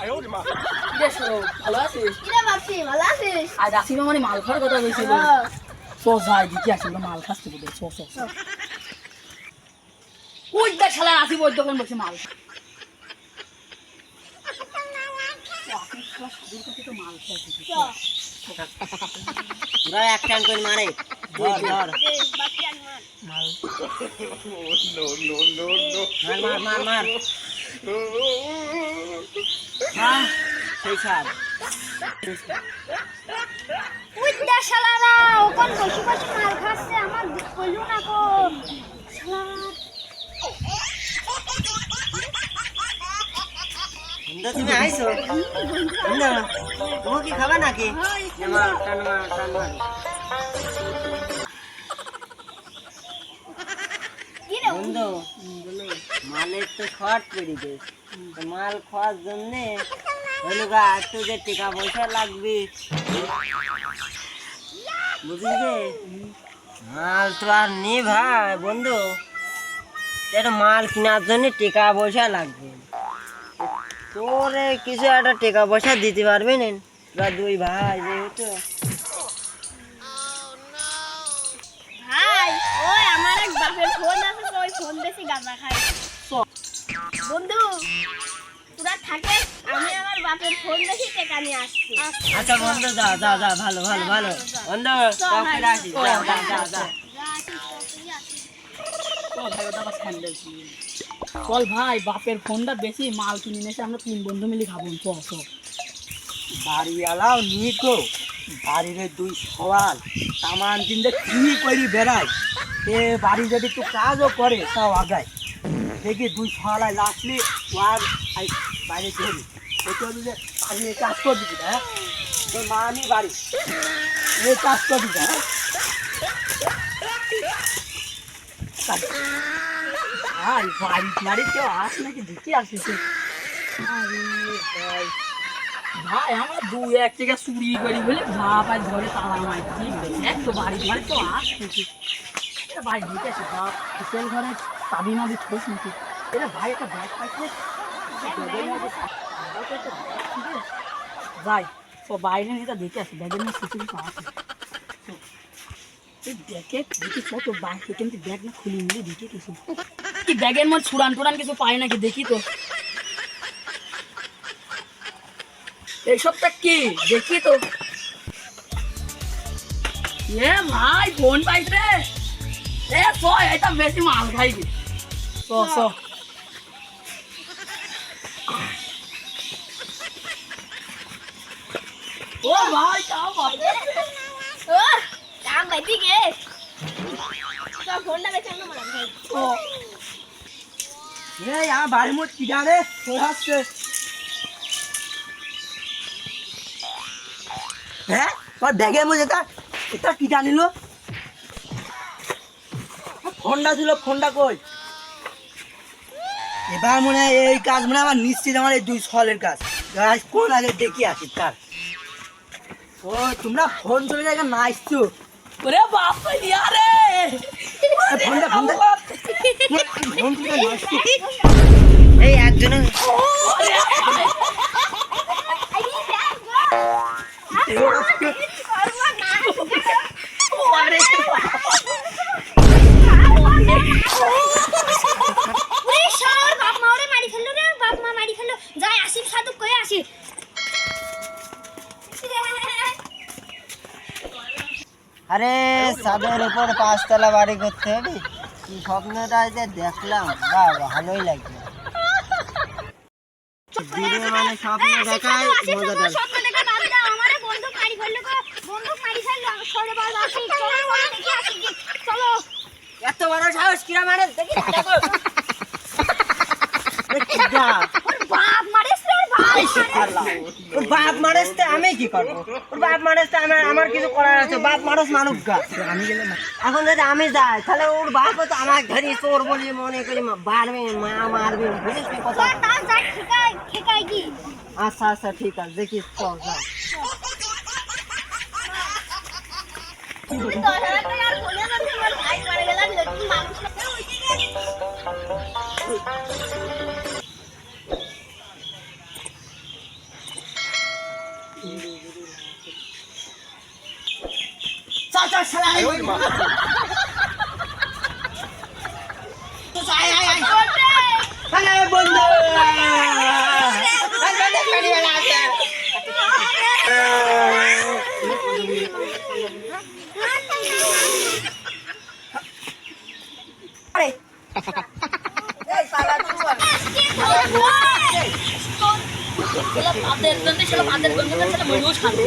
কিরে সরো ভালো আছিস? কিরে বাপি ভালো আছিস? আজ আসিমা মানে মাল খাওয়ার কথা বলছিল। চ যাই দিকে আসি মাল খাচ্ছি বোধ চ চ চ ওই দেখ শালা আসিব ওই দোকান বসে মাল এক টান করে মারে ধর ধর মার মার মার মার হ্যাঁ সেই সার ওই দা শালারা ওখান বসে বসে মাল খাচ্ছে আমার কইলো না কো শালা তুমি আইছো না তুমি কি খাবে নাকি মার টান মার টান মার কি রে বন্ধু মালের তো শর্ট পড়ে গেছে মাল খাওয়ার জন্য হলো গা একটু যে টাকা পয়সা লাগবে বুঝলি মাল তো আর নেই ভাই বন্ধু একটা মাল কেনার জন্য টাকা পয়সা লাগবে তোরে কিছু একটা টাকা পয়সা দিতে পারবে না তোরা দুই ভাই যেহেতু ভাই ওই আমার এক বাপের ফোন আছে তো ওই ফোন বেশি গাঁজা খাই বন্ধু তোরা থাকে আমি আমার বাপের ফোন বেশি টাকা নিয়ে আসছি আচ্ছা বন্ধু যা যা যা ভালো ভালো ভালো বন্ধু কাউকে রাখি যা যা যা যা চল ভাই বাপের ফোনটা বেশি মাল কিনে নিয়েছে আমরা 3 বন্ধু মিলে খাবো চ চ বাড়িওয়ালাও নিকো বাড়ির দুই সওয়াল সামান কিনতে কি করি বেড়ায় এ বাড়ি যদি একটু কাজও করে তাও আগায় দেখি দুই সওয়ালায় লাসলি ওয়ার বাইরে ধরি ওই যে বাড়ি কাজ করে দিবি হ্যাঁ তোর মা আমি বাড়ি এ কাজ করে দিবি হ্যাঁ ভাই বাড়ি কেউ আস নাকি দেখি আসিস আরে ভাই ভাই আমরা 2-1 টাকা চুরি করি বলে ভাই ঘরে তালা মারছি এক তো বাড়ি তো আসছি এটা ভাই দেখে আসি বাপ হোটেল ঘরে চাবি মাবি ঠোস নাকি এটা ভাই একটা ব্যাগ পাইছে যাই তো বাইরে নিয়ে দেখে আসি ব্যাগের মধ্যে কিছু কিছু আছে দেখে দেখি তো বাইক কিন্তু ব্যাগ না খুলি মিলে দেখি কিছু কি ব্যাগের মধ্যে ছুড়ান টুড়ান কিছু পাই নাকি দেখি তো এইসবটা কি দেখি তো এ ভাই ফোন পাইছে এ সয় এটা বেশি মাল খাইবি চ চ ও ভাই কাম বাজে ও কাম বাইতি গে তো ফোনটা বেশি আমরা মাল খাই ও এ আমার বাড়ির মধ্যে কি জানে তোর আসছে হ্যাঁ তোর ব্যাগের মধ্যে এটা কি জানিল ফোনটা ছিল ফোনটা কই এবার মনে হয় এই কাজ মনে হয় আমার নিশ্চিত আমার এই দুই সলের কাজ কোন আগে দেখি আসি তার ও তোমরা ফোন চলে যায় না আসছো ওরে বাপ ইয়ারে ফোনটা ফোন চলে আসছি এই একজনের আরে ছাদের উপর 5 তলা বাড়ি করতে হবে কি স্বপ্নটা যে দেখলাম বাহ ভালোই লাগলো দিনে মানে স্বপ্ন দেখায় মজাদার এত বড় সাহস কিরা মানে দেখি ওর বাপ মারেস আমি কি করবো ওর বাপ মারেস আমার কিছু করার আছে বাপ মানুষ মানুষ গা আমি গেলে এখন যদি আমি যাই তাহলে ওর বাপ তো আমার ঘরে চোর বলি মনে করি মারবে মা মারবে বুঝিস কি কথা আচ্ছা আচ্ছা ঠিক আছে দেখিস চল যাই চল শালা আয় আরে বন্ধু পাদের গন্ধে ছিল পাদের গন্ধে ছিল মনুষ খাবে